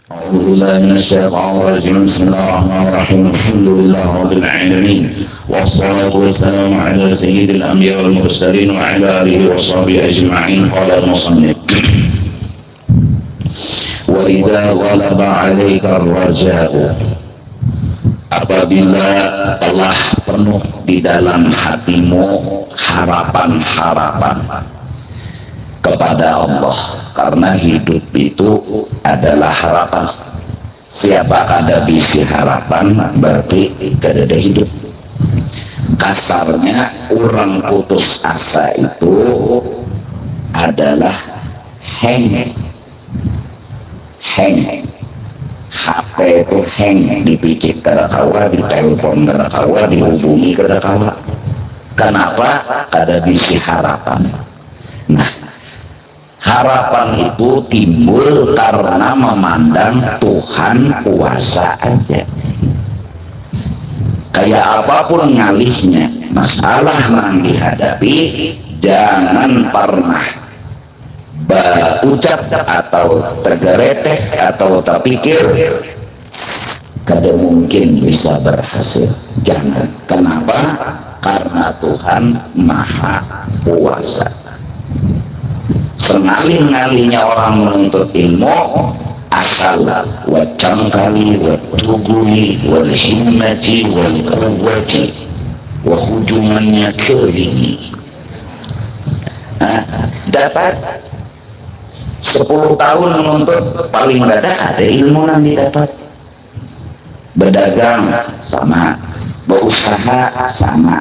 أعوذ بالله من الشيطان الرجيم. بسم الله الرحمن الرحيم. الحمد لله رب العالمين، والصلاة والسلام على سيد الأنبياء والمرسلين وعلى آله وصحبه أجمعين. قال المصنف: وإذا غلب عليك الرجاء, apabila telah penuh di dalam hatimu harapan-harapan kepada Allah, karena hidup itu adalah harapan. Siapa ada bisi harapan, berarti tidak ada hidup. Kasarnya orang putus asa itu adalah hang. HP itu hang, dipicit kada kawa, ditelepon kada kawa, dihubungi kada kawa. Kenapa? Ada bisi harapan. Nah, harapan itu timbul karena memandang Tuhan kuasa aja. Kayak apapun ngalihnya, masalah yang dihadapi, jangan pernah berucap atau tergeretek atau terpikir kada mungkin bisa berhasil. Jangan. Kenapa? Karena Tuhan Maha Kuasa. Sengalih-ngalihnya orang menuntut ilmu, asal wacangkali, watuguli, walhimmati, walquwwati, wahujumannya kelini. Dapat 10 tahun menuntut, paling ada ilmu yang didapat. Berdagang sama, berusaha sama.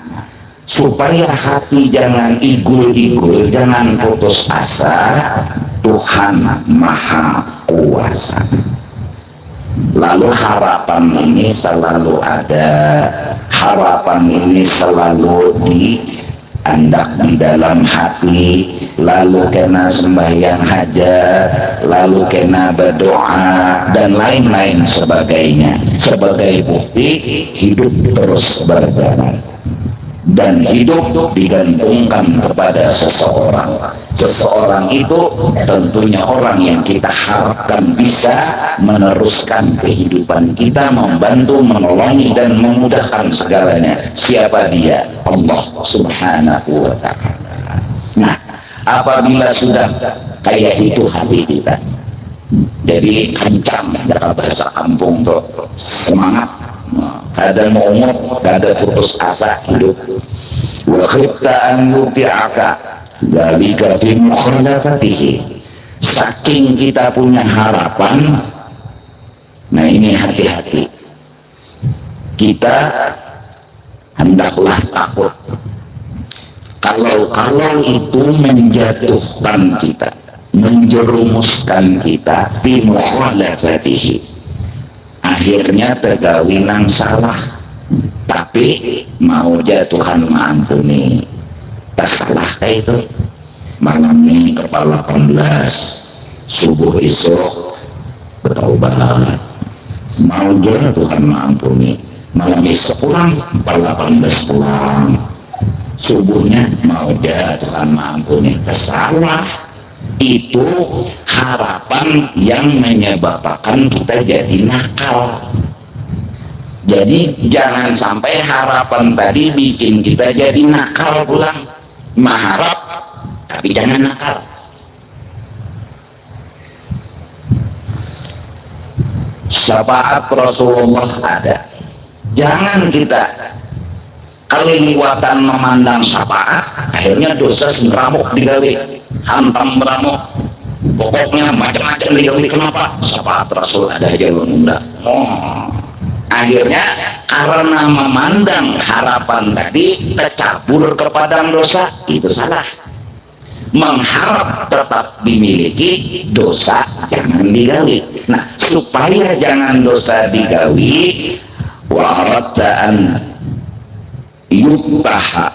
Supaya hati jangan igul-igul, jangan putus asa, Tuhan Maha Kuasa. Lalu harapan ini selalu ada, harapan ini selalu diandak di dalam hati, lalu kena sembahyang hajat, lalu kena berdoa, dan lain-lain sebagainya. Sebagai bukti, hidup terus berjalan. Dan hidup digantungkan kepada seseorang. Seseorang itu tentunya orang yang kita harapkan bisa meneruskan kehidupan kita, membantu, menolongi, dan memudahkan segalanya. Siapa dia? Allah Subhanahu wa Ta'ala. Nah, apabila sudah kayak itu hati kita, jadi kencang dalam bahasa kampung tuh, semangat. Ada momok, ada putus asa hidup. Wa khifta an yuti'aka dzalika fi mukhalafatihi. Saking kita punya harapan, nah ini hati-hati. Kita hendaklah takut. Kalau itu menjatuhkan kita, menjerumuskan kita fi mukhalafatihi, akhirnya tergawinan salah, tapi mau Tuhan mengampuni. Tersalah kayak itu. Malam ini kepala 18, subuh esok bertaubat, mau Tuhan mengampuni. Malam esok pulang, kepala 18 pulang, subuhnya mau Tuhan mengampuni. Tersalah. Itu harapan yang menyebabkan kita jadi nakal. Jadi jangan sampai harapan tadi bikin kita jadi nakal pulang. Mengharap tapi jangan nakal. Syafaat Rasulullah ada. Jangan kita keliwatan memandang syafaat, akhirnya dosa semramuk digawe, hantam beramuk, pokoknya macam-macam digawe. Kenapa? Syafaat Rasul ada aja enggak. Akhirnya karena memandang harapan tadi tercampur kepada dosa, itu salah. Mengharap tetap dimiliki, dosa jangan digawe. Nah, supaya jangan dosa digawe, warataan yuftaha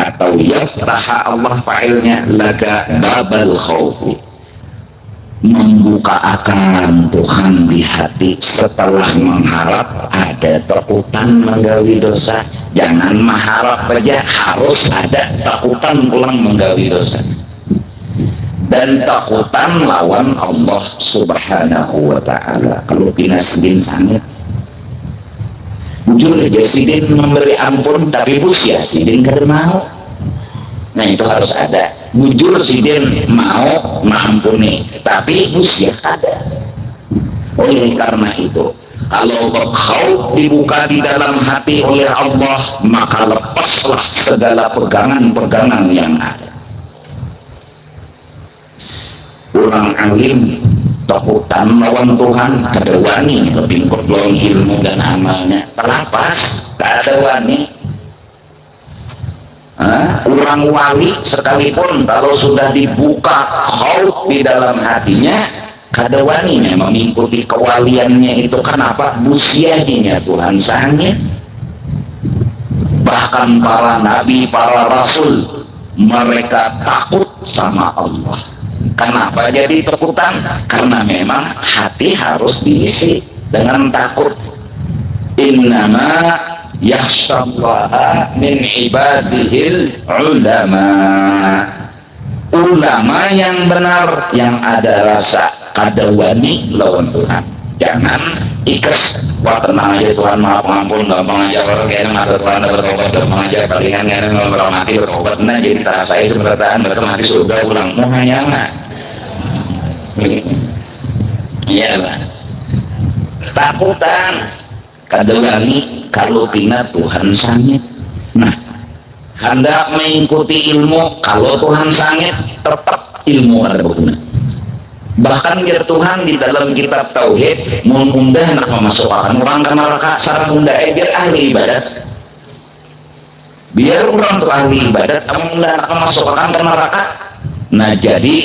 atau yaftaha, Allah fa'ilnya laga babal khawfi, membuka akan Tuhan di hati setelah mengharap. Ada takutan menggawi dosa, jangan mengharap saja, harus ada takutan pulang menggawi dosa. Dan takutan lawan Allah Subhanahu wa ta'ala. Kalau pina sidin sangat jujur aja sidin memberi ampun, tapi busia sidin kada mau. Nah itu harus ada. Jujur sidin mau mengampuni, tapi busia kada. Oleh karena itu, kalau kau dibuka di dalam hati oleh Allah, maka lepaslah segala pegangan-pegangan yang ada. Orang alim takutan lawan Tuhan kada wani lebingkut lawan ilmu dan amalnya terlapas kada wani. Orang wali sekalipun kalau sudah dibuka khauf di dalam hatinya kada wani mengikuti kewaliannya itu. Kenapa? Busianya Tuhan sangnya. Bahkan para nabi, para rasul, mereka takut sama Allah. Kenapa jadi takutan? Karena memang hati harus diisi dengan takut. Innama yakhshallaha min ibadihil ulama. Ulama yang benar, yang ada rasa kada wani lawan Tuhan. Jangan ikhlas, wah tenang aja Tuhan maha pengampun, gampang aja orang kayaknya masa Tuhan ada berobat, gampang aja palingan kayaknya kalau mati berobat. Nah jadi terasa itu bertahan mati surga ulang mau hanya nggak. Iya lah, takutan kada wani kalau tina Tuhan sangit. Nah, hendak mengikuti ilmu kalau Tuhan sangit tetap ilmu ada berguna. Bahkan biar Tuhan di dalam kitab tauhid mengundah hendak memasukkan orang ke neraka secara unda biar ahli ibadat. Biar orang tuh ahli ibadat mengundah hendak memasukkan ke neraka. Nah jadi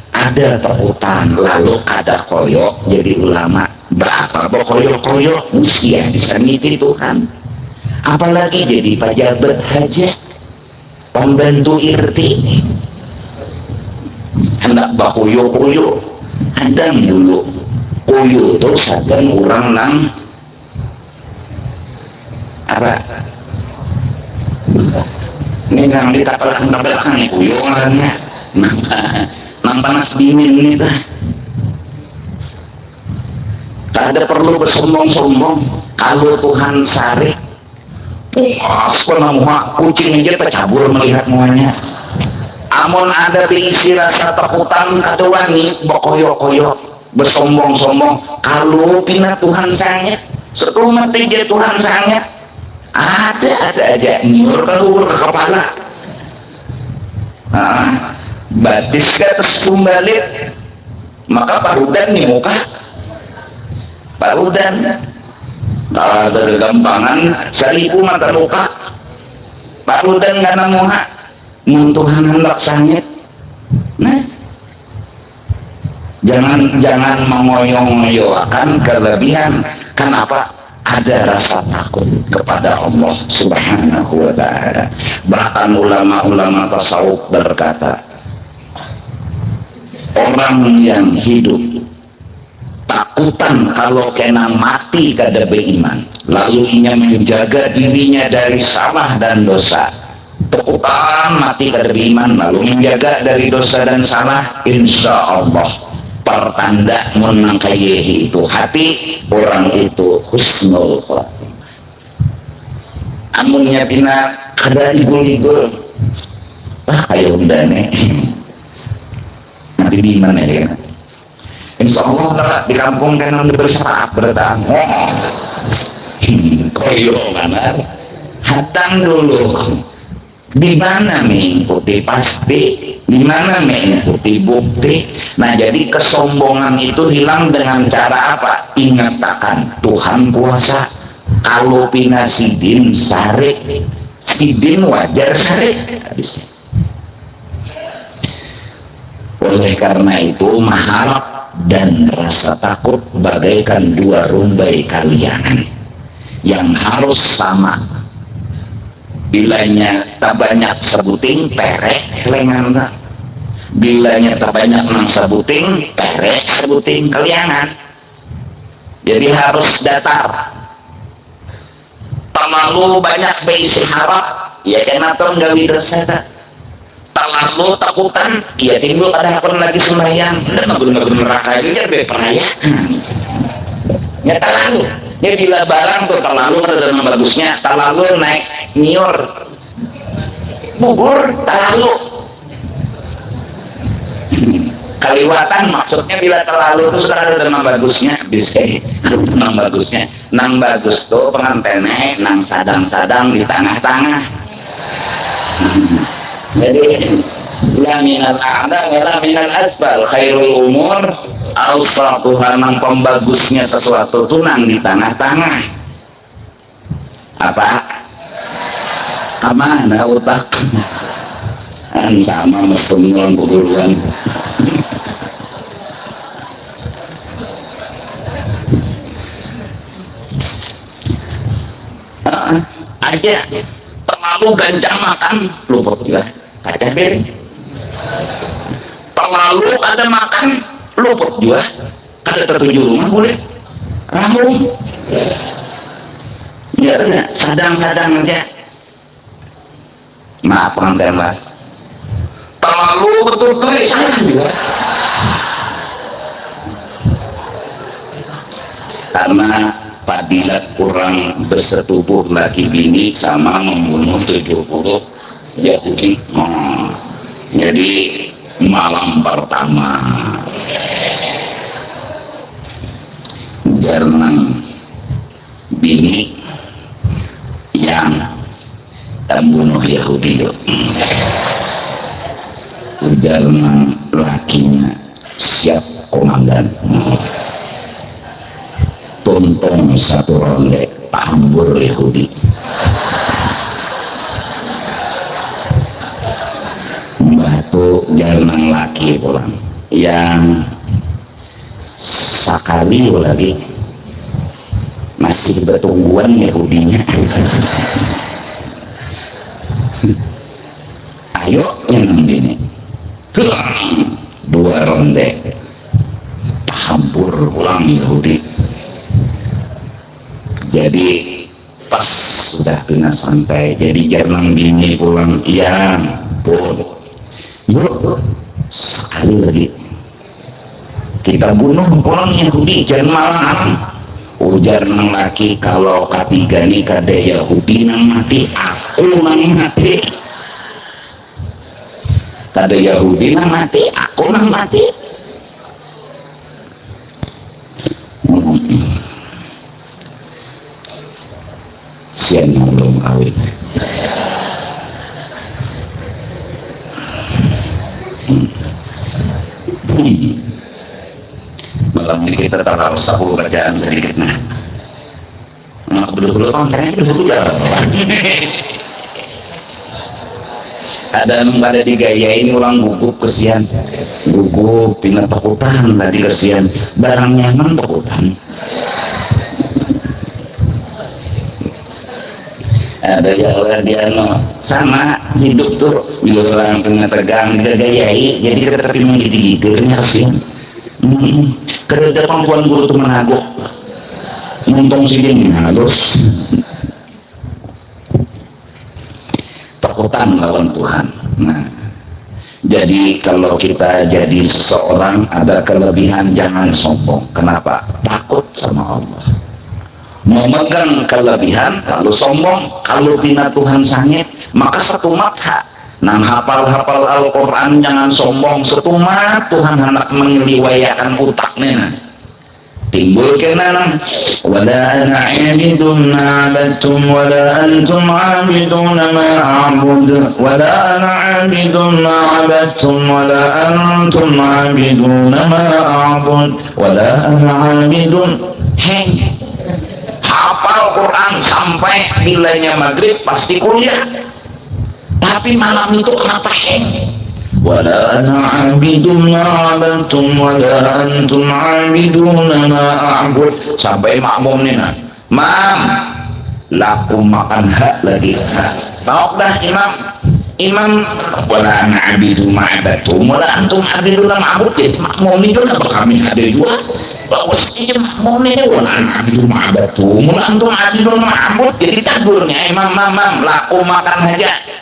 ada takutan, lalu ada koyok jadi ulama. Berapa koyok-koyok usia bisa ngiti Tuhan. Apalagi jadi pejabat saja, pembantu RT, hendak bakuyo-kuyo, ada dulu kuyo terus ada orang nang apa? Ini nang di tapal belakang nih kuyo orangnya, nang panas dingin nih dah. Tak ada perlu bersombong-sombong. Kalau Tuhan sarik, puas penamuha kucing aja tercabur melihat muanya. Amun ada diisi rasa takutan kada wani bokoyo-koyo bersombong-sombong. Kalau pina Tuhan sangat, setelah mati dia Tuhan sangat, ada aja nyur keluar kepala. Batis ke atas kumbalit, maka parudan nih muka. Parudan ada gampangan seribu mata luka. Parudan gak namuha muntuhan hendak sangit. Nah, jangan mengoyong-ngoyokan kelebihan. Kenapa? Ada rasa takut kepada Allah Subhanahu wa ta'ala. Bahkan ulama-ulama tasawuf berkata, orang yang hidup takutan kalau kena mati kada beriman, lalu ia menjaga dirinya dari salah dan dosa. Takutan mati kada beriman lalu menjaga dari dosa dan salah, insya Allah pertanda menangkayehi itu hati orang itu husnul khotimah. Amunnya pina kada igul-igul, kayak undane nanti di mana ya? Insya Allah di kampung kan bersyarat bertahan. Koyo mana? Hatang dulu. Di mana mengikuti pasti? Di mana mengikuti bukti? Nah jadi kesombongan itu hilang dengan cara apa? Ingatakan Tuhan kuasa. Kalau pina sidin sarik, sidin wajar sarik. Habisnya. Oleh karena itu maharap dan rasa takut bagaikan dua rumbai kaliangan yang harus sama. Bilanya tak banyak sebuting perek lengan, bilanya tak banyak nang sebuting perek sebuting kaliangan. Jadi harus datar. Terlalu banyak beisi harap ya kena tong gawi dosa. terlalu takutan, ya timbul ada apa lagi sembahyang, dan ngegun neraka itu ya perayaan. Ya terlalu. Ya bila barang tuh terlalu ada nama bagusnya, terlalu naik nior, bubur terlalu. Kaliwatan maksudnya bila terlalu itu sudah ada nama bagusnya, bisa nama bagusnya. Nang bagus tuh pengantennya, nang sadang-sadang di tengah-tengah. Jadi la minal a'la wala minal asfal khairul umur awsatuha, nang pembagusnya sesuatu tuh nang di tengah-tengah. Apa? Amana utak. Sama mesumul buruan. Aja terlalu gancang makan lupa juga kaca piring, terlalu ada makan lupa juga kada tertuju rumah boleh rampung ya sadang-sadang aja. Maaf pengantin mas, terlalu betul-betul salah juga karena fadilat kurang bersetubuh laki bini sama membunuh 70 Yahudi. Jadi malam pertama Jerman bini yang membunuh Yahudi, Jerman lakinya siap komandan, tuntun satu ronde pahambur Yahudi. Batu jalan laki pulang yang sekali lagi masih bertungguan Yahudinya. Ayo yang ini dua ronde pahambur pulang Yahudi. Jadi pas sudah kena santai, jadi jangan bini pulang, ya pun yuk sekali lagi kita bunuh pulang Yahudi jangan malam. Ujar nang laki, kalau ketiga nih kada Yahudi nang mati, aku nang mati. Kada Yahudi nang mati, aku nang mati. Sian yang belum kawin. Malam ini kita taruh 10 kerjaan sedikit nah. Dulu kontennya dulu ya. Ada digayain ulang gugup kesian. Gugup pindah takutan tadi kesian. Barang nyaman takutan. Ada jalan dia sama hidup tuh bila orang tengah tegang digayai, jadi kita terima gitu kesian. Kerja perempuan guru tuh menaguk untung siding halus takutan lawan Tuhan. Nah, jadi kalau kita jadi seseorang ada kelebihan jangan sombong. Kenapa? Takut sama Allah. Memegang kelebihan kalau sombong, kalau bina Tuhan sangit maka satu matha. Nang hafal-hafal Al-Quran jangan sombong, setuma Tuhan hendak mengeliwayakan utaknya. Timbul kena wala ana abidun ma'abatum wala antum abidun ma'abud wala ana abidun ma'abatum wala antum abidun ma'abud wala ana abidun. Hei, hafal Quran sampai bilanya maghrib pasti kuliah. Tapi malam itu kenapa heng? Wala ana abidun ma'abatum wala antum abidun ma'abud. Sampai makmum nih nah, mam laku makan hak lagi. Tahu dah imam wala ana abidun ma'abatum wala antum abidun ma'abud. Jadi makmum itu lah kami ada juga bahwa ini makmum ini wala ana abidun ma'abatum wala antum abidun ma'abud. Jadi tagurnya imam laku makan aja.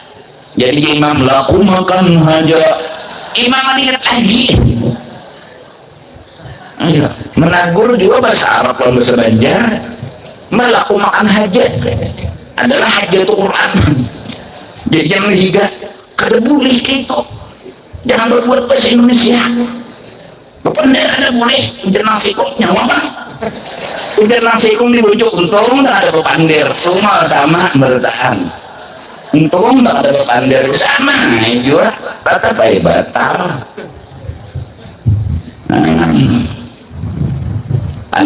Jadi imam laku makan haja. Imam ingat haji. Ayo, menagur juga bahasa Arab kalau bahasa Banjar. Melaku makan hajat adalah hajat Quran. Jadi jangan juga kada boleh gitu. Jangan berbuat bahasa Indonesia. Bapaknya ada boleh jenang fikung nyawa bang. Udah fikung di bujuk untung tak ada bepandir. Semua sama bertahan. Untung tak ada bepandir sama. Juga tetap baik batal.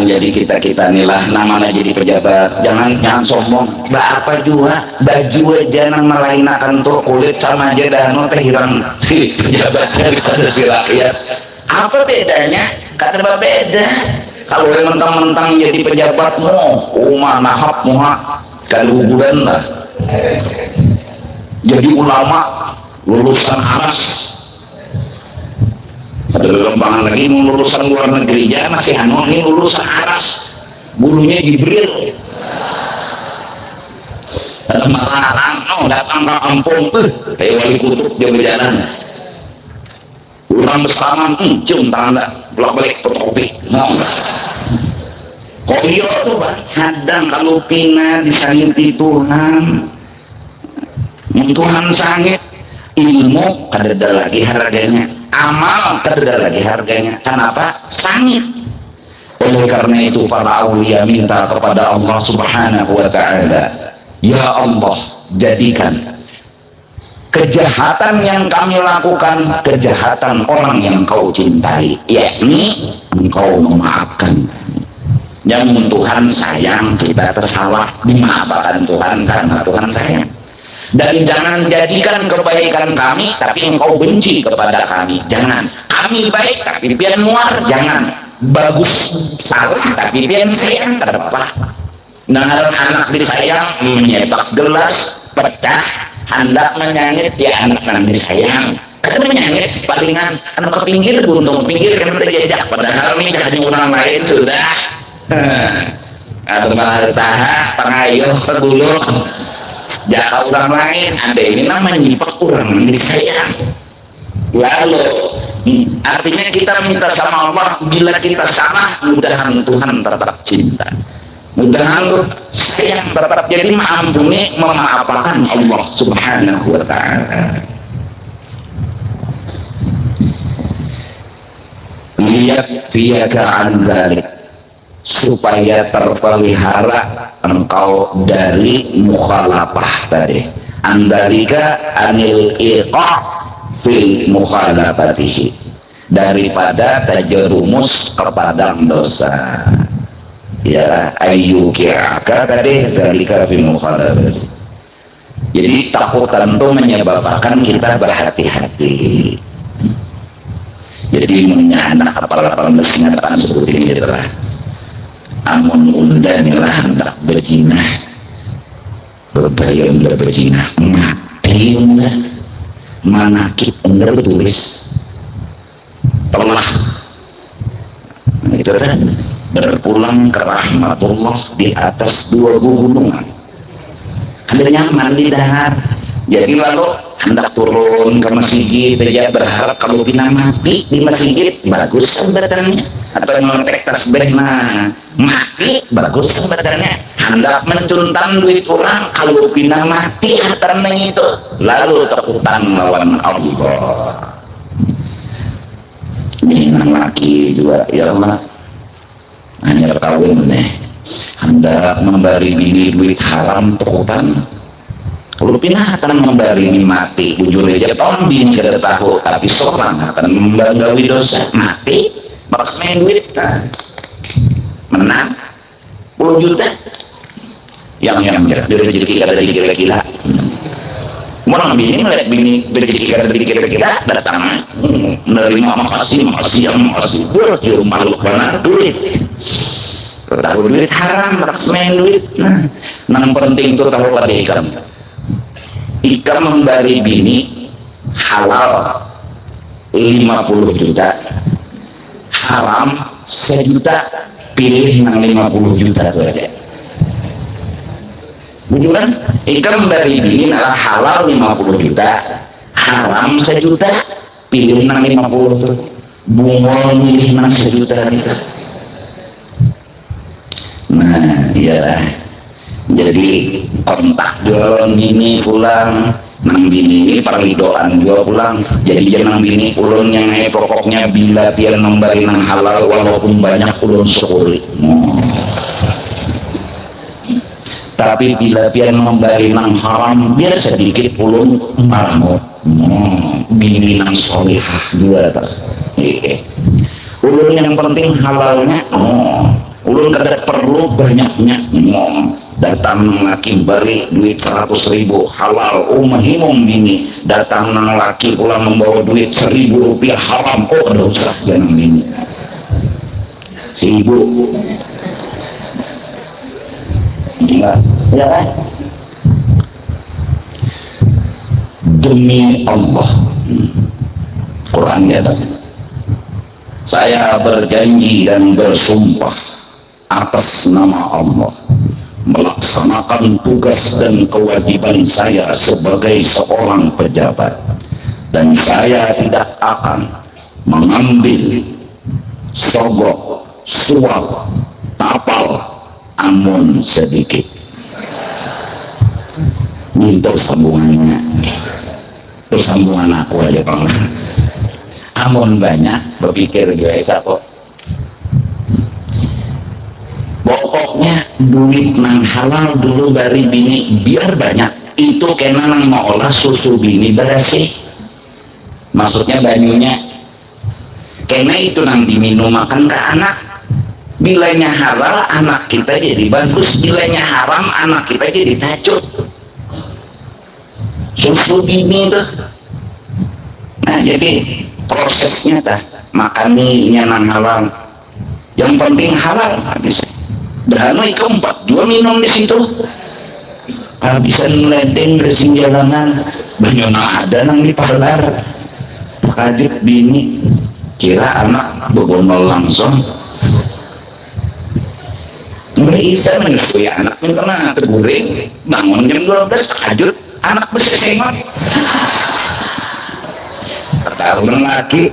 Jadi kita inilah namanya jadi pejabat, jangan sombong. Apa juga baju aja nang melainakan tuh kulit sama aja dah teh hilang si pejabat daripada si rakyat. Apa bedanya? Kata beda. Kalau yang mentang-mentang jadi pejabat nahap muha kaluburan lah. Jadi ulama lulusan aras. Ada lembangan lagi lulusan luar negeri ya masih ini lulusan aras, bulunya Jibril. Malah datang ke kampung kayak wali kutub dia berjalan. Orang bersama cium tangan bolak-balik fotokopi. Kok iya tuh kadang kalau pina disanti Tuhan, Tuhan sangit ilmu kada lagi harganya. Amal terda lagi harganya. Kenapa? Sangit. Oleh karena itu para aulia minta kepada Allah Subhanahu wa ta'ala, ya Allah, jadikan kejahatan yang kami lakukan kejahatan orang yang kau cintai, yakni engkau memaafkan. Yang Tuhan sayang kita tersalah, dimaafkan Tuhan karena Tuhan sayang. Dan jangan jadikan kebaikan kami tapi engkau benci kepada kami. Jangan. Kami baik tapi pian muar. Jangan. Bagus salah tapi pian sayang. Tidak apa-apa. Dengan anak disayang menyepak gelas pecah hendak menyangit ya anak disayang. Karena menyangit palingan anak ke pinggir buntung pinggir kan terjejak. Padahal ini hanya orang lain sudah. Atau taha pengayuh terbulu. Jaka orang lain ada ini namanya nyipak orang disayang. Lalu artinya kita minta sama Allah, bila kita salah mudahan Tuhan tetap cinta, mudahan sayang tetap jadi mengampuni memaafkan Allah Subhanahu wa ta'ala. Lihat fiyaka an dzalik, supaya terpelihara engkau dari mukhalafah tadi. Andalika anil iqa' fil mukhalafatihi, daripada terjerumus kepada dosa. Ya ayyuki'aka tadi dalika fil mukhalafatihi. Jadi takut tentu menyebabkan kita berhati-hati. Jadi anak kapal-kapal bersinatan seperti ini adalah amun undanilah hendak berzinah, berbayang berzinah, mati undah, manakib undah bertulis telah itu kan berpulang ke rahmatullah di atas 2 gunungan. Ada nyaman di dahar. Jadi lalu hendak turun ke masjid, saja berharap kalau kita mati di masjid bagus badannya, atau ngontek tasbih mati bagus badannya. Hendak mencuntan duit orang kalau kita mati karena itu lalu terhutang lawan Allah. Ini laki juga ya Allah hanya kawin hendak memberi diri duit haram terhutang. Kalau pindah akan memberi mati, jujur aja tombing tidak tahu, tapi seorang akan membanggawi dosa mati, bakas main duit, menang 10 juta, yang dari rezeki kita dari gila-gila. Orang bini melihat bini dari gila-gila datang, menerima makasih, di rumah lu benar duit, tahu duit haram, bakas main duit, yang penting itu tahu pada ikan. Jika memberi bini halal 50 juta, haram 1 juta, pilih yang 50 juta itu aja. Bujuran, income dari bini adalah halal 50 juta, haram 1 juta, pilih nang 50 tuh, bungol milih nang 1 juta itu. Nah, iyalah. Jadi kontak jualan bini pulang, nang bini ini parlidoan juga pulang. Jadi jangan bini ulun yang pokoknya bila tiada memberi nang halal walaupun banyak ulun syukuri. Tapi bila pian memberi nang haram biar sedikit ulun marmut. Bini nang solihah juga tak. Ulun yang penting halalnya. Ulun kada perlu banyaknya. Datang laki beri duit 100.000 halal. Mahimum bini. Datang nang laki pulang membawa duit 1.000 rupiah haram. Ada usah jangan bini. Si ibu. Gila, ya kan? Demi Allah, Quran di atas. Saya berjanji dan bersumpah atas nama Allah melaksanakan tugas dan kewajiban saya sebagai seorang pejabat, dan saya tidak akan mengambil sogok, suap, tapal amun sedikit. Minta sambungannya, terus sambungan aku aja Bang. Amun banyak berpikir guys kok. Pokoknya duit nang halal dulu dari bini biar banyak. Itu kena nang mau olah susu bini bersih. Maksudnya banyunya. Kena itu nang diminum makan ke anak. Bilanya halal anak kita jadi bagus, bilanya haram anak kita jadi tacut. Susu bini tuh. Nah jadi prosesnya dah makaninya nang halal. Yang penting halal habis. Berhanoi keempat dua minum di situ. Habisan meledeng bersih jalanan. Banyona ada nang di parlar. Kaget bini. Kira anak bebonol langsung. Bisa menyusui anak minta terguring bangun jam 12 terkajut anak bersesengot tertarung lagi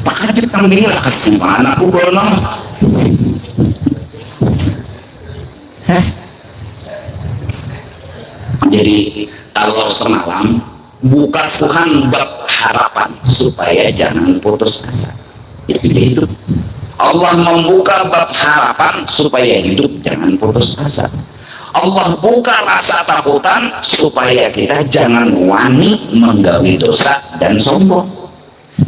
pakajut kambing lah kasih anakku bolong jadi kalau semalam buka Tuhan bab harapan supaya jangan putus asa itu Allah membuka bab harapan supaya hidup jangan putus asa. Allah buka rasa takutan supaya kita jangan wani menggawi dosa dan sombong.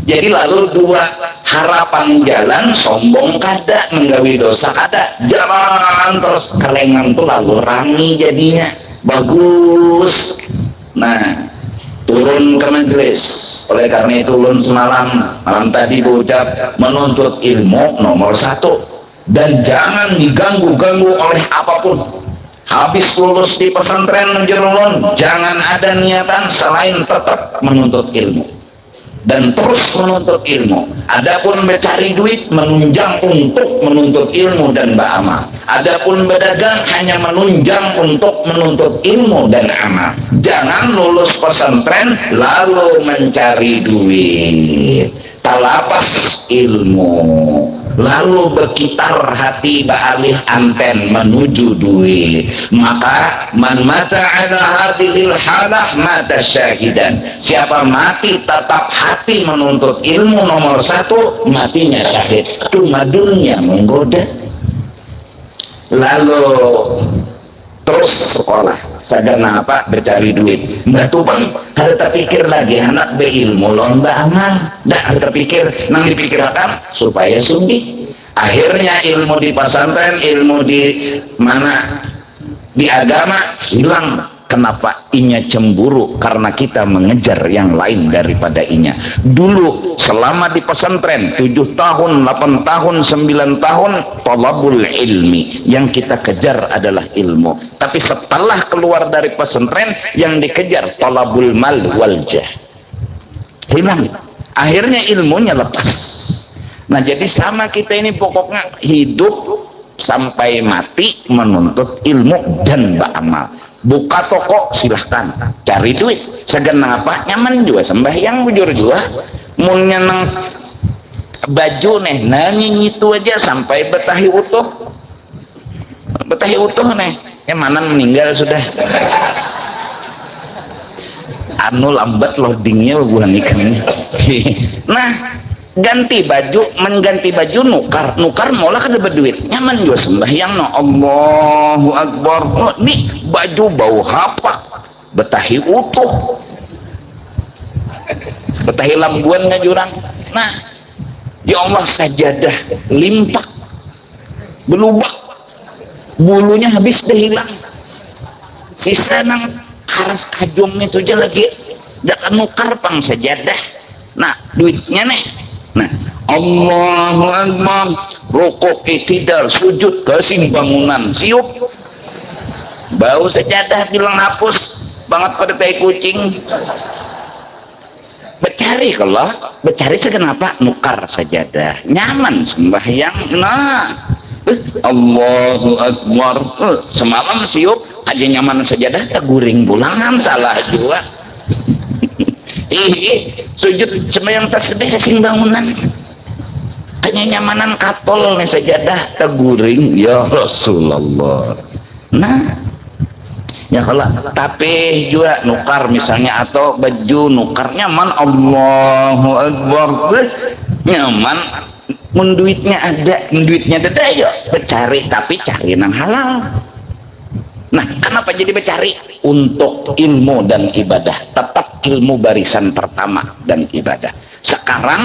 Jadi lalu dua harapan jalan, sombong kada, menggawi dosa kada, jalan terus kelengan tuh lalu rami jadinya bagus. Nah turun ke majelis. Oleh karena itu ulun semalam malam tadi berucap menuntut ilmu nomor 1 dan jangan diganggu-ganggu oleh apapun. Habis lulus di pesantren ulun jangan ada niatan selain tetap menuntut ilmu dan terus menuntut ilmu. Adapun mencari duit menunjang untuk menuntut ilmu dan beramal. Adapun berdagang hanya menunjang untuk menuntut ilmu dan amal. Jangan lulus pesantren lalu mencari duit. Talapas ilmu. Lalu berkitar hati baalih anten menuju duit. Maka man mata ala hadhil halah mata syahidan. Siapa mati tetap hati menuntut ilmu nomor 1 matinya syahid. Cuma dunia menggoda. Lalu terus sekolah. Sadar apa bercari duit. Mbak Tupang harus terpikir lagi anak berilmu lomba amal. Dah harus terpikir nang dipikirkan supaya sumbi. Akhirnya ilmu di pesantren, ilmu di mana di agama hilang. Kenapa inya cemburu? Karena kita mengejar yang lain daripada inya. Dulu selama di pesantren 7 tahun, 8 tahun, 9 tahun talabul ilmi. Yang kita kejar adalah ilmu. Tapi setelah keluar dari pesantren yang dikejar talabul mal wal jah. Hilang. Akhirnya ilmunya lepas. Nah jadi sama kita ini pokoknya hidup sampai mati menuntut ilmu dan beramal. Buka toko silahkan, cari duit segenap apa nyaman juga sembahyang bujur juga mun nyeneng baju nih nanya itu aja sampai betahi utuh nih manan meninggal sudah anu lambat loadingnya bulan ikan. Nah mengganti baju nukar malah kada berduit nyaman juga sembahyang no Allahu Akbar. Oh, nih baju bau apa betahi utuh betahi lambuan ngajurang. Nah ya Allah sajadah limpak belubak bulunya habis dah hilang sisa nang haras kajum itu aja lagi dak nukar pang sajadah. Nah duitnya nih nah Allahu Akbar rukuk itidal sujud kesimbangunan siup bau sajadah bilang hapus banget pada tai kucing becari sekenapa nukar sajadah nyaman sembahyang. Nah Allahu Akbar semalam siup aja nyaman sajadah teguring bulangan salah juga. Sujud sembahyang tasbih sing bangunan hanya nyamanan katol nih sajadah teguring ya Rasulullah. Nah ya kalau tapi juga nukar misalnya atau baju nukar nyaman Allahu Akbar nyaman mun duitnya ada ya becari tapi cari nang halal. Nah kenapa jadi becari? Untuk ilmu dan ibadah, tetap ilmu barisan pertama dan ibadah. Sekarang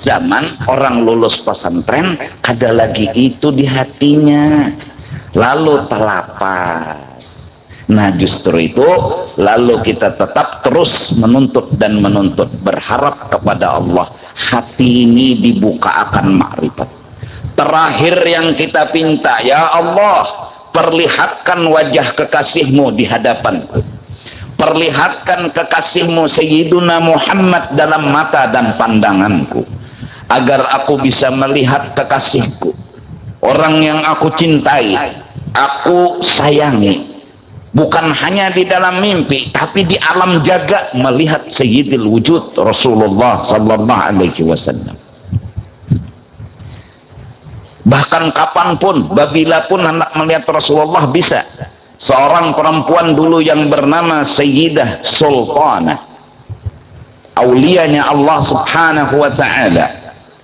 zaman orang lulus pesantren ada lagi itu di hatinya lalu terlapas. Nah justru itu lalu kita tetap terus menuntut berharap kepada Allah hati ini dibuka akan makrifat. Terakhir yang kita pinta, ya Allah perlihatkan wajah kekasihmu di hadapanku, perlihatkan kekasihmu Sayyiduna Muhammad dalam mata dan pandanganku, agar aku bisa melihat kekasihku, orang yang aku cintai, aku sayangi, bukan hanya di dalam mimpi tapi di alam jaga melihat Sayyidil Wujud Rasulullah sallallahu alaihi wasallam. Bahkan kapanpun, babila pun hendak melihat Rasulullah bisa. Seorang perempuan dulu yang bernama Sayyidah Sultanah, aulianya Allah subhanahu wa ta'ala,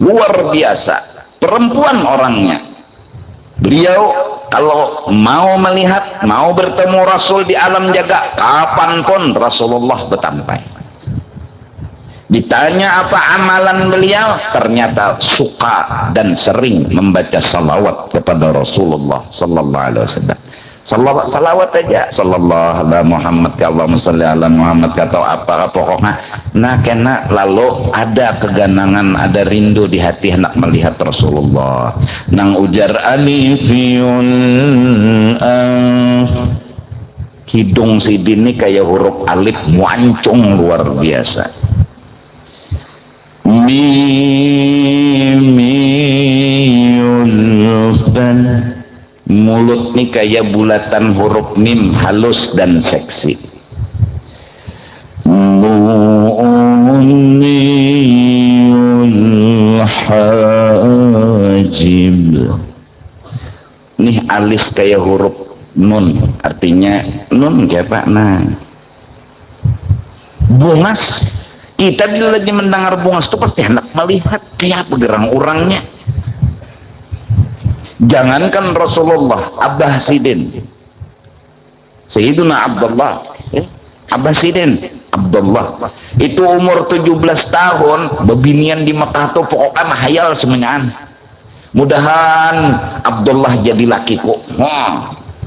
luar biasa perempuan orangnya. Beliau kalau mau melihat, mau bertemu Rasul di alam jaga, kapanpun Rasulullah bertampai. Ditanya apa amalan beliau, ternyata suka dan sering membaca salawat kepada Rasulullah sallallahu alaihi wasallam. Salawat aja, sallallahu alaihi Muhammad, Allahumma shalli ala Muhammad, atau apa pokoknya. Nah kena lalu ada keganangan, ada rindu di hati hendak melihat Rasulullah. Nang ujar alifiyun hidung si dini kayak huruf alif muancung luar biasa. Mimiyulfan mulut nih kayak bulatan huruf mim halus dan seksi. Mu'uniyul hajib nih alis kayak huruf nun, artinya nun kayak pak. Nah bungas, kita bila lagi mendengar bungas itu pasti hendak melihat kayak apa gerang orangnya. Jangankan Rasulullah, Abah Sidin, Sayyiduna Abdullah, Abah Sidin Abdullah itu umur 17 tahun bebinian di Mekah tuh pokoknya hayal semenyan. Mudahan Abdullah jadi lakiku.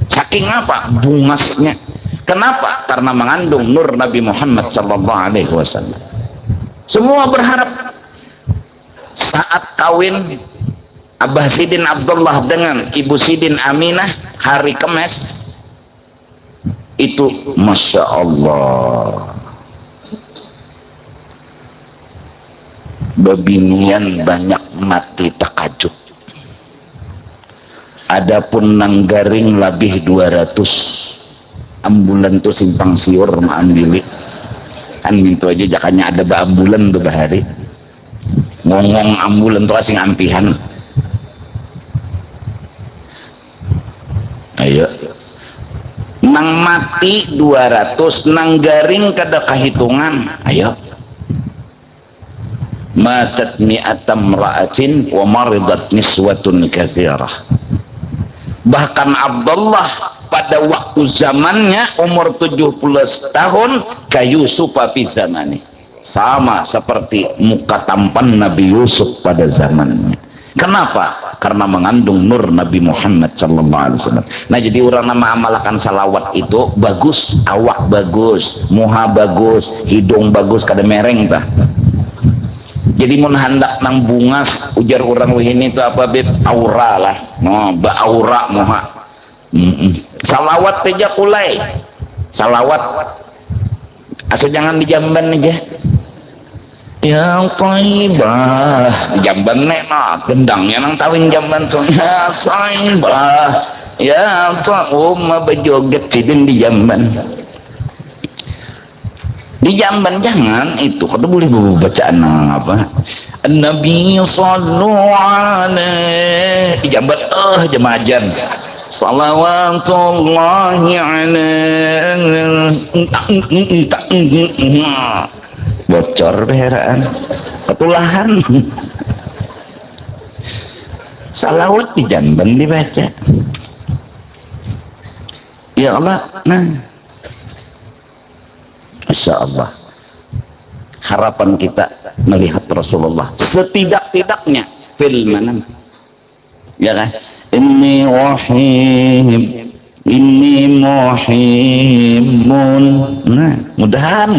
Saking apa? Bungasnya. Kenapa? Karena mengandung nur Nabi Muhammad sallallahu alaihi wasallam. Semua berharap saat kawin Abah Sidin Abdullah dengan Ibu Sidin Aminah hari Kemes itu Masya Allah bebinian banyak mati takajub. Adapun Nanggaring lebih 200 ambulan tuh simpang siur maan bilik kan gitu aja jakanya ada ambulan tuh bahari ngomong ambulan tuh asing ampihan. Ayo nang mati 200 Nanggaring kada kahitungan. Ayo matat mi'atam ra'atin wa maridat niswatun katsirah. Bahkan Abdullah pada waktu zamannya umur 70 tahun ka Yusuf fi zamani. Sama seperti muka tampan Nabi Yusuf pada zamannya. Kenapa? Karena mengandung nur Nabi Muhammad sallallahu alaihi wasallam. Nah, jadi orang nama amalkan salawat itu bagus, awak bagus, muha bagus, hidung bagus kada mereng tah. Jadi mun hendak nang bungas ujar orang wihini itu apa beb aura lah. No, ba aura muha. Salawat saja kulai. Salawat asal jangan di jamban aja. Ya Taibah di jamban nek nah gendangnya nang tawin jamban tuh. Ya Taibah ya Ta'um bejoget sidin di jamban. Di jamban jangan itu kada boleh bacaan apa Nabi sallallahu alaihi di jamban jemajan salawatullahi alaihi bocor beheraan ketulahan salawat di jamban dibaca ya Allah. Nah Masya Allah, harapan kita melihat Rasulullah setidak-tidaknya fil manam, ya kan? Inni muhimun. Nah, mudahan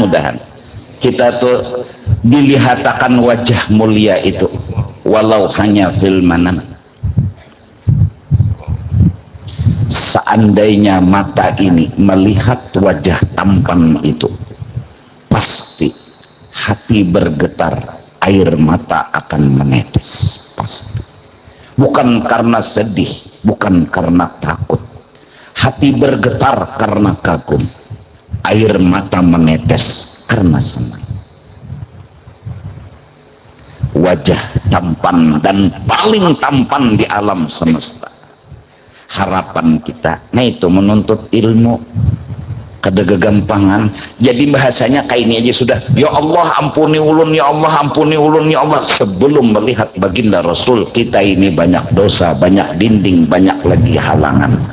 kita tuh dilihatkan wajah mulia itu, walau hanya fil manam. Seandainya mata ini melihat wajah tampan itu, pasti hati bergetar, air mata akan menetes. Pasti. Bukan karena sedih, bukan karena takut. Hati bergetar karena kagum. Air mata menetes karena senang. Wajah tampan dan paling tampan di alam semesta. Harapan kita, nah itu menuntut ilmu. Kada kegampangan. Jadi bahasanya kayak ini aja sudah. Ya Allah ampuni ulun, ya Allah ampuni ulun, ya Allah. Sebelum melihat baginda Rasul, kita ini banyak dosa, banyak dinding, banyak lagi halangan.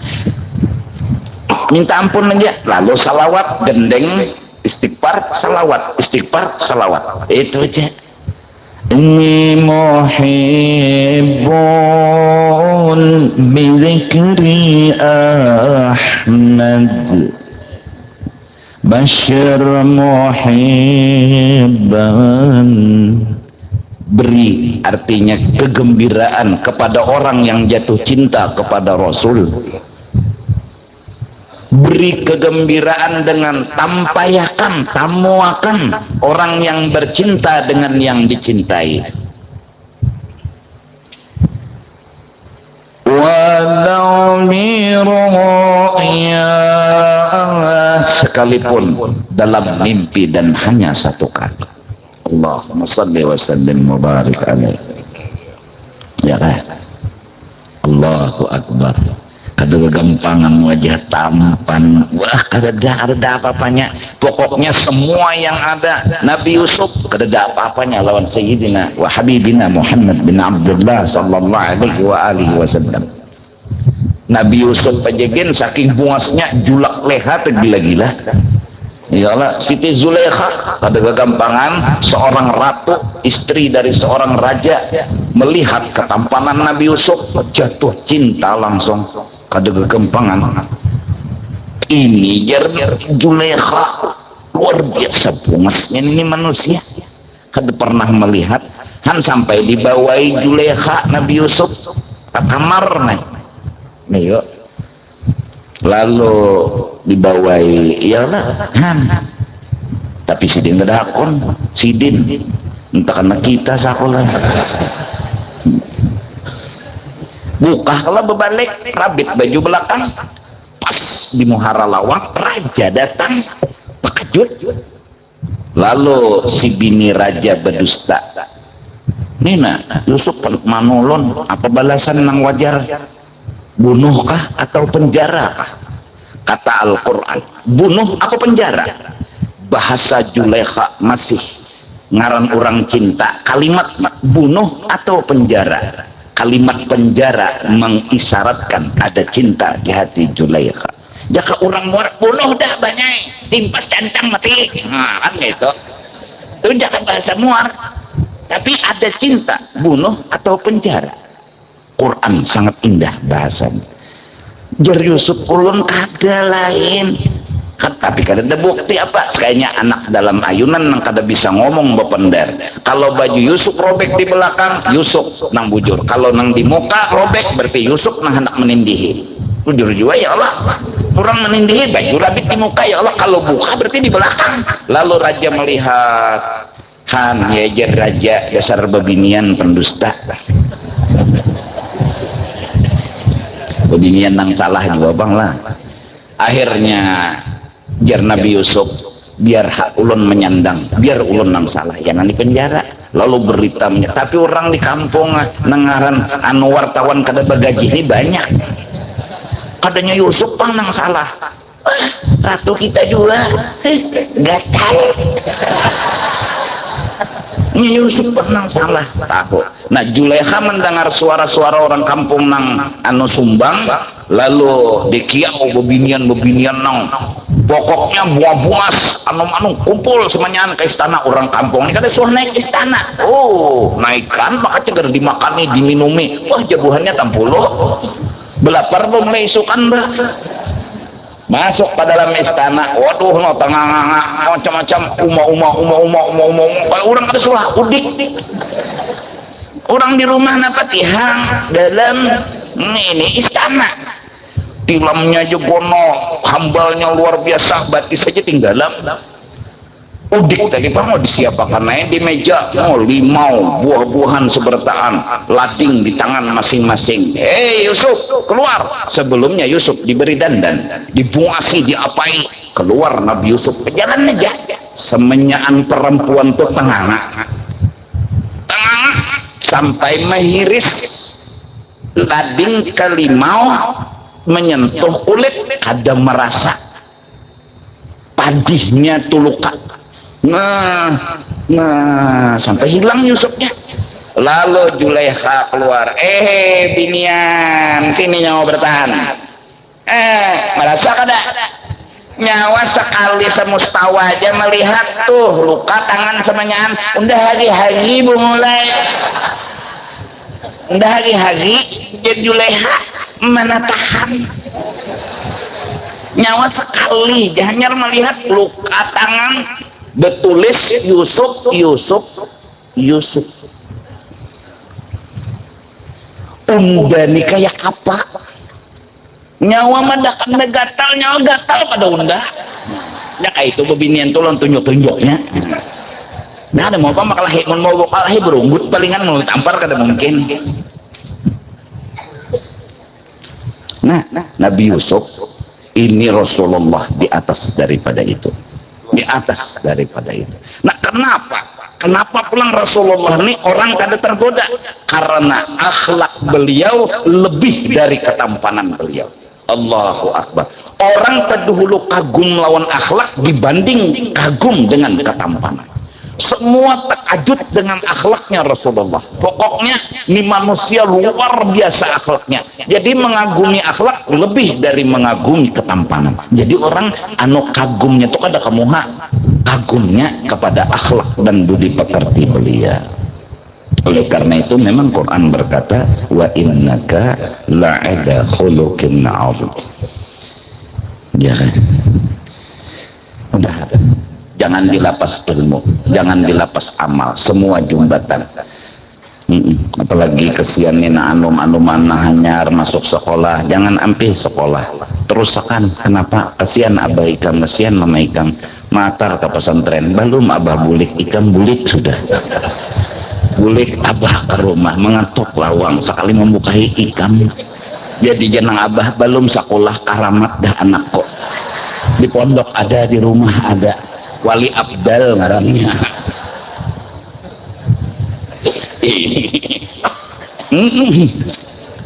Minta ampun aja, lalu salawat, gendeng, istighfar, salawat, istighfar, salawat. Itu aja. Inni muhibbun bizikri Ahmad Bashir muhibban. Beri artinya kegembiraan kepada orang yang jatuh cinta kepada Rasul. Beri kegembiraan dengan tampayakan, tamuakan orang yang bercinta dengan yang dicintai. Sekalipun dalam mimpi dan hanya satu kali. Allahumma salli wa sallim mubarak alaihi. Ya kan? Allahu Akbar. Kada kegampangan wajah tampan, wah kada ada apa-apanya. Pokoknya semua yang ada Nabi Yusuf kada ada apa-apanya lawan Sayyidina wa Habibina Muhammad bin Abdullah sallallahu alaihi wa alihi wasallam. Nabi Yusuf pajegen saking puasnya julak leha tergila-gila. Ya Allah, Siti Zulaikha kada kegampangan seorang ratu, istri dari seorang raja melihat ketampanan Nabi Yusuf jatuh cinta langsung. Kada kegampangan. Ini Zulaikha luar biasa puasnya ini manusia. Kada pernah melihat han sampai dibawai Zulaikha Nabi Yusuf ke kamar nih yuk. Lalu dibawai iyalah han. Tapi sidin kada akon, sidin entah karena kita sakola. buka kalau berbalik rabit baju belakang, pas di muhara lawang raja datang pakajut. Lalu si bini raja berdusta, Nina Yusuf manolon, apa balasan nang wajar, bunuhkah atau penjara? Kata Al-Quran, bunuh atau penjara. Bahasa Zulaikha masih ngaran orang cinta, kalimat bunuh atau penjara. Kalimat penjara mengisyaratkan ada cinta di hati Zulaikha. Jika orang muar bunuh dah banyak, timpas cantang mati, kan gitu. Itu jangan bahasa muar, tapi ada cinta, bunuh atau penjara. Quran sangat indah bahasanya. Jar Yusuf ulun kada lain. Tapi kada ada bukti apa? Kayaknya anak dalam ayunan nang kada bisa ngomong bepender. Kalau baju Yusuf robek di belakang, Yusuf nang bujur. Kalau nang di muka robek, berarti Yusuf nang hendak menindihi. Bujur juga ya Allah. Kurang menindihi baju rabit di muka ya Allah. Kalau buka berarti di belakang. Lalu raja melihat, Han ya jar raja dasar bebinian pendusta. Bebinian nang salah juga bang lah. Akhirnya jar Nabi Yusuf, biar hak ulun menyandang, biar ulun nang salah jangan di penjara. Lalu beritanya, tapi orang di kampung nengaran anu wartawan kada bagaji ini banyak. Adanya Yusuf pang nang salah. Ratu kita juga gatal. Ini Yusuf pang nang salah. Tahu. Nah Zulaikha mendengar suara-suara orang kampung nang anu sumbang, lalu dikiau bebinian nang pokoknya buah-buas anu kumpul semuanya ke istana orang kampung ini kada suruh naik istana. Oh naikkan maka ceger dimakani diminumi. Wah jabuhannya tampuluh belapar mulai isukan dah. Masuk ke dalam istana, waduh no tengah-tengah macam-macam uma orang ada suah udik. Orang di rumah napa tihang dalam ini istana. Tilamnya jegono, hambalnya luar biasa, batis saja tinggalam. Udik tadi pak mau disiapakan naik di meja, limau buah-buahan sebertaan, lading di tangan masing-masing. Yusuf keluar. Sebelumnya Yusuf diberi dandan, dibuasi, diapai. Keluar Nabi Yusuf ke jalan aja. Semenyaan perempuan tuh tengah sampai mengiris lading ke limau, menyentuh kulit, ada merasa padihnya tuluka. Nah sampai hilang Yusufnya. Lalu Zulaikha keluar, binian sini nyawa bertahan. Merasa kada nyawa sekali semustawa aja melihat tuh luka tangan semuanya. Udah hari-hari mulai udah hari-hari jadi Zulaikha mana tahan nyawa sekali hanya melihat luka tangan betulis Yusuf. Undani kayak apa? Nyawa mendak gatal, nyawa gatal pada undah. Ya kayak itu bebinian tulon tunjuk-tunjuknya. Nah ada mau apa makalahi mau kalahi berunggut palingan mau tampar kada mungkin. Nah Nabi Yusuf ini Rasulullah di atas daripada itu. Di atas daripada itu. Nah kenapa pulang Rasulullah ini orang kada tergoda? Karena akhlak beliau lebih dari ketampanan beliau. Allahu Akbar. Orang terdahulu kagum lawan akhlak dibanding kagum dengan ketampanan. Semua takajud dengan akhlaknya Rasulullah. Pokoknya ini manusia luar biasa akhlaknya. Jadi mengagumi akhlak lebih dari mengagumi ketampanan. Jadi orang anu kagumnya itu kada kamuha, kagumnya kepada akhlak dan budi pekerti beliau. Oleh karena itu memang Quran berkata wa innaka la'ala khuluqin 'azim. Ya kan? Udah ada. Jangan dilapas ilmu, jangan dilapas amal, semua jumatan. Apalagi kesian nina anum mana hanyar masuk sekolah, jangan ambil sekolah. Terusakan, kenapa? Kesian abah ikan, kesian mama ikan. Matar ke pesantren, belum abah bulik ikan bulik sudah. boleh abah ke rumah mengetok lawang sekali membuka ikam. Jadi jenang abah belum sekolah karamat dah anak kok. Di pondok ada, di rumah ada. Wali Abdal ngarannya.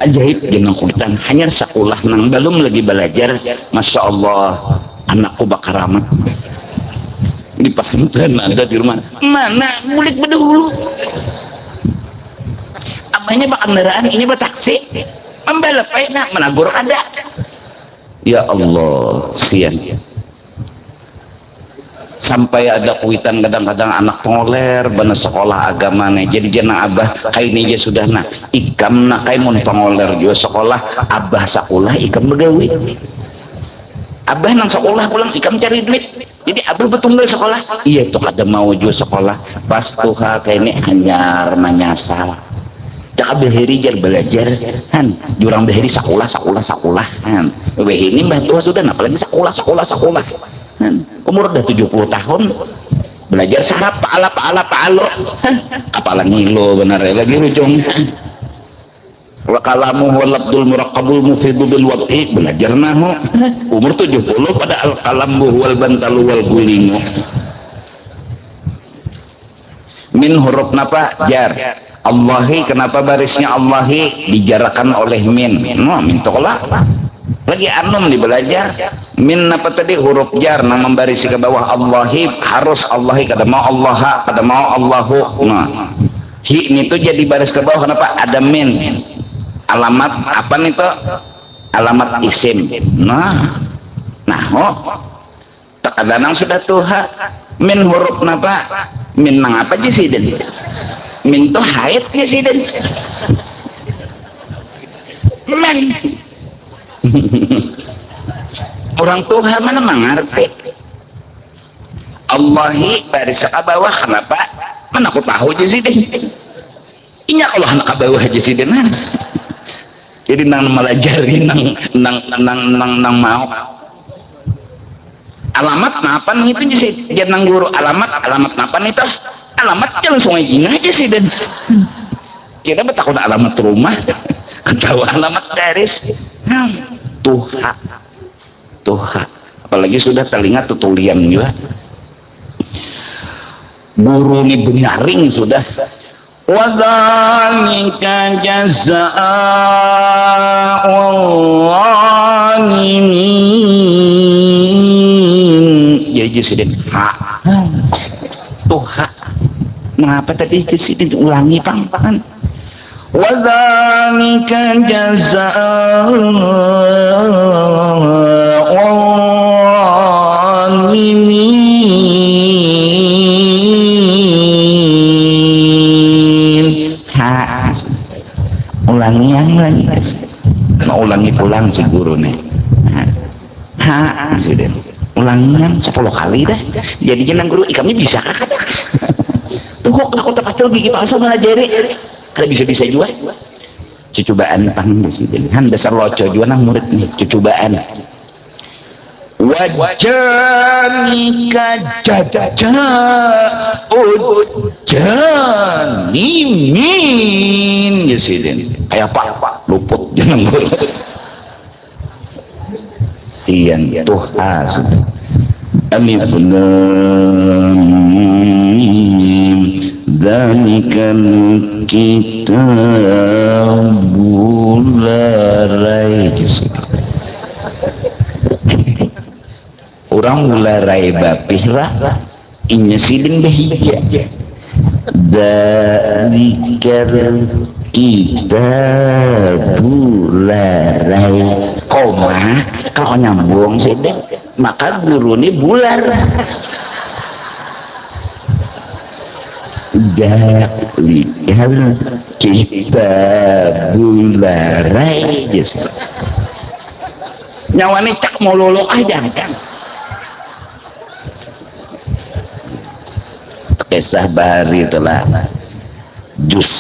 Ajaib jenang kulitan hanya sekolah nang belum lagi belajar. Masya Allah anakku bakaramat. Di pesantren ada di rumah mana mulik bedulu abahnya bak kendaraan ini bak taksi membalap nak menagur ada. Ya Allah sian sampai ada kuitan kadang-kadang anak pengoler bener sekolah agama nih jadi jenang abah kayak ini aja sudah nah ikam nak kayak mun pengoler juga sekolah abah sekolah ikam begawi abah nang sekolah pulang ikam cari duit jadi abah betul sekolah iya tuh ada mau juga sekolah pas tuha kayak ini hanyar menyasar tak abah heri jar belajar kan jurang beheri sekolah kan ini mbah tuha sudah apalagi sekolah kan umur udah 70 tahun belajar sarap paalo apalan ngilo benar ya lagi ujung wa kalamu wal abdul muraqabul mufidu bil wad'i belajar nahu umur 70 pada al kalam wal bantalu wal gulingu min huruf napa jar Allahi kenapa barisnya Allahi dijarakan oleh min tolak lagi anum di belajar min apa tadi huruf jar nang membarisi ke bawah Allahi harus Allahi kada mau Allah kada mau Allahu nah hi itu jadi baris ke bawah kenapa ada min alamat apa nih tuh alamat isim nah terkadang sudah tuha min huruf napa min nang apa aja sih dan min tuh haid ya sih dan min orang tuha mana mengerti Allahi baris ke bawah kenapa mana aku tahu aja sih dan inya kalau anak ke bawah aja sih dan jadi nang melajari nang mau alamat napan itu sih jangan guru alamat napan itu alamat jangan sungai gini aja sih dan kita betakut alamat rumah ketawa alamat garis tuha apalagi sudah telinga tutulian juga guru ini benyaring sudah وَذَلِكَ جَزَاءُ الظَّالِمِينَ ya Jesiden tuha mengapa tadi Jesiden ulangi pang-pangan وَذَلِكَ جَزَاءُ الظَّالِمِينَ ulangi mau ulangi pulang si guru nih sudah ulangan 10 kali dah jadi jenang guru ikamnya bisa kata tuh kok aku terpasal gigi palsu melajari kada bisa juga cucubaan pang presiden han dasar loco juga nang murid nih cucubaan wajanika janimin Jesiden kayak apa luput jangan guru tian tuh Dzalikal kitabul la raiba orang la raiba pihra inya sidin bahija Dzalikal kitabul la raiba koma kalau nyambung sidin maka guru ini bular Dzalikal kitabul la raiba nyawanya cak mau lolo aja kan kisah bari telah jus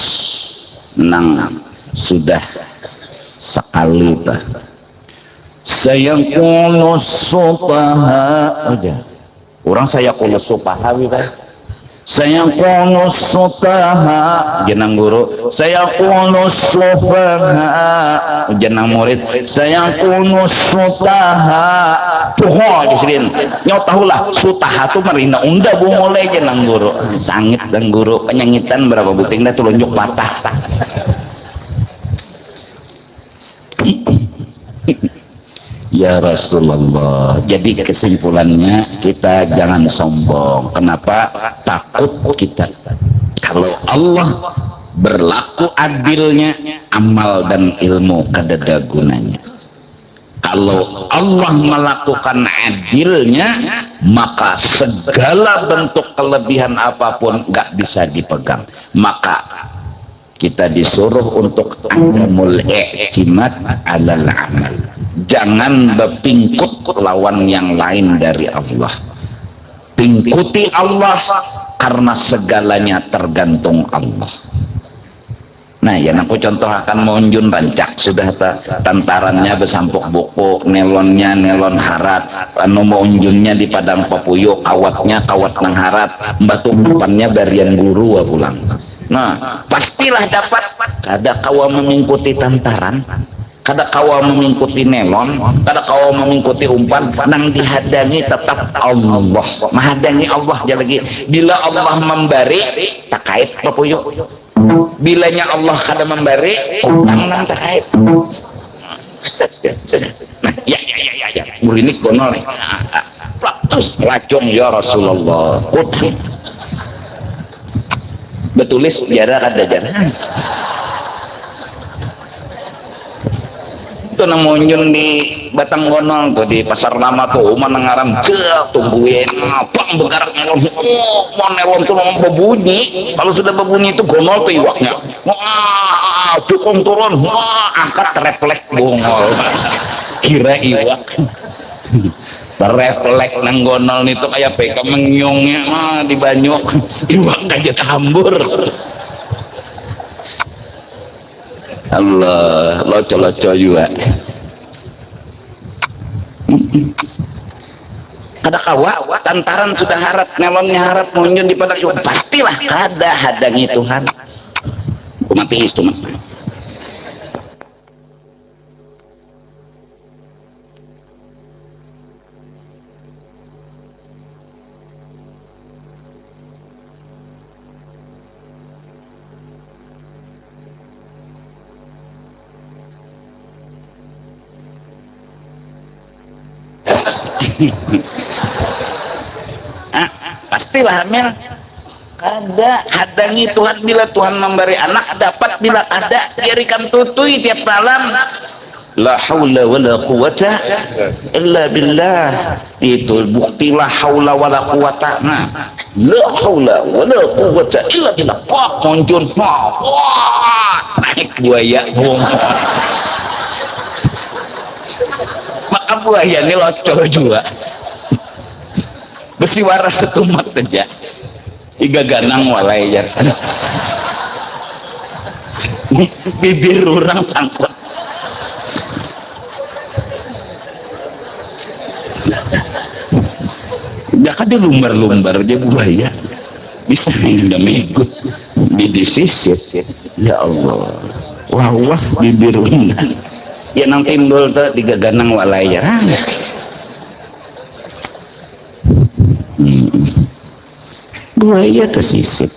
nang sudah sekali saya kulus supaha aja orang saya kulus supaha sayaqulu sutaha jenang guru, sayaqulu sufaha jenang murid, sayaqulu sutaha tuho disini nyaw tahulah sutaha tu marina unda bungole jenang guru sangit dan guru penyangitan berapa buting dah tulunjuk patah ya Rasulullah. Jadi kesimpulannya kita jangan sombong. Kenapa? Takut kita. Kalau Allah berlaku adilnya, amal dan ilmu kadada gunanya. Kalau Allah melakukan adilnya, maka segala bentuk kelebihan apapun nggak bisa dipegang. Maka kita disuruh untuk adamul i'timad alal amal. Jangan berpingkut lawan yang lain dari Allah. Pingkuti Allah karena segalanya tergantung Allah. Nah, ya aku contoh akan monjun rancak sudah tantarannya besampuk buku, nelonnya nelon harat, anu monjunnya di padang papuyuk, kawatnya kawat nang harat, batu depannya barian guru pulang. Nah, pastilah dapat. Kada kawa mengikuti tantaran, kada kawa mengikuti nelon, kada kawa mengikuti umpan, nang dihadangi tetap Allah. Mahadangi Allah aja lagi. Bila Allah memberi, tak kait papuyuk. Bilanya Allah kada memberi, nang tak kait. Nah, ya. Murinik gonol. Terus lacung ya Rasulullah. Betulis jarak ada jarak. Itu namunnyun di Batang Gonol tuh di pasar lama tuh menengaram tungguin apa bergerak nelon mau nelon tuh mau berbunyi. Kalau sudah berbunyi itu gonol tuh iwaknya dukung turun angkat refleks gongol kira iwak refleks nang gonol itu kayak peka mengyongnya di banyuk iwak aja hambur. Allah loco-loco juga. Kada kawa tantaran sudah harap nelonnya harap munjun di padang pastilah kada hadangi Tuhan. Mati itu mah. Pastilah hamil ada hadangi Tuhan. Bila Tuhan memberi anak dapat, bila ada jadikan tutui tiap malam. La haula wala quwata illa billah. Itu bukti la haula wala quwata. Nah, la haula wala quwata illa billah. Wah, konjun. Wah, naik buaya. Maka buaya ini locor juga. Besi waras setumat saja. Iga ganang walai ya. Bibir orang sangkut. Ya kan dia lumbar-lumbar aja buaya. Bisa udah mengikut didisisit. Ya Allah. Wah bibir orang. Ya nang timbul tuh tiga ganang walaya. Buaya tersisip.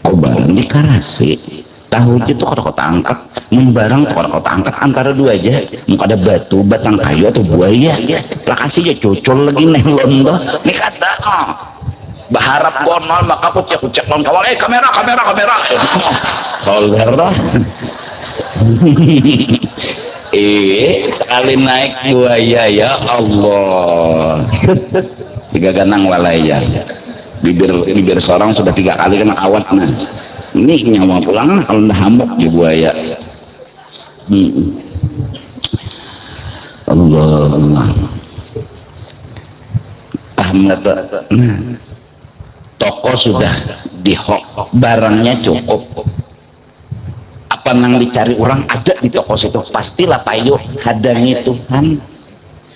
Kobaran di karasi. Tahu aja tuh kota angkat. Membarang tuh kota angkat antara dua aja. Muka ada batu, batang kayu atau buaya. Lah kasih ya cocol lagi nelon tuh. Nih kata berharap gonol maka kucek non kawal. Kamera. Solder. Sekali naik buaya ya Allah. Tiga ganang walaya. Bibir seorang sudah 3 kali kena kawat. Nah, ini nyawa pulang kalau udah hamuk di buaya. Allah. Ahmad. Toko sudah dihok, barangnya cukup. Apa yang dicari orang ada di toko situ, pastilah payu hadangi Tuhan.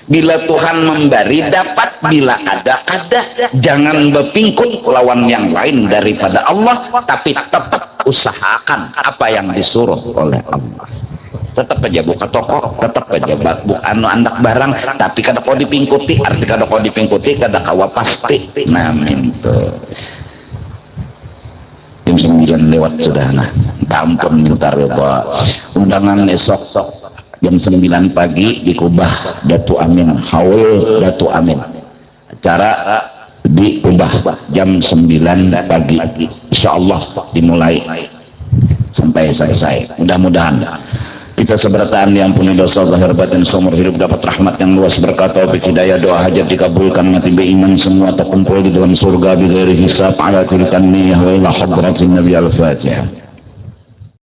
Bila Tuhan memberi dapat, bila ada. Jangan berpingkut lawan yang lain daripada Allah, tapi tetap usahakan apa yang disuruh oleh Allah. Tetap aja buka toko, tetap aja buka anak barang, tapi kada kau dipingkuti, arti kada kau dipingkuti, kada kawa pasti. Nah, itu. Jam 9 lewat sudah, nah. Ampun bentar ya Pak. Undangan esok jam 9 pagi di Kubah Datu Amin, Haul Datu Amin. Acara di Kubah jam 9 pagi. Insyaallah dimulai sampai selesai. Mudah-mudahan kita seberataan yang punya dosa zahir batin seumur hidup dapat rahmat yang luas, berkat taufik hidayah, doa hajat dikabulkan, mati beriman semua terkumpul di dalam surga bighairi hisab ala tilkan niyah wa ila hadratin nabi al-fatihah.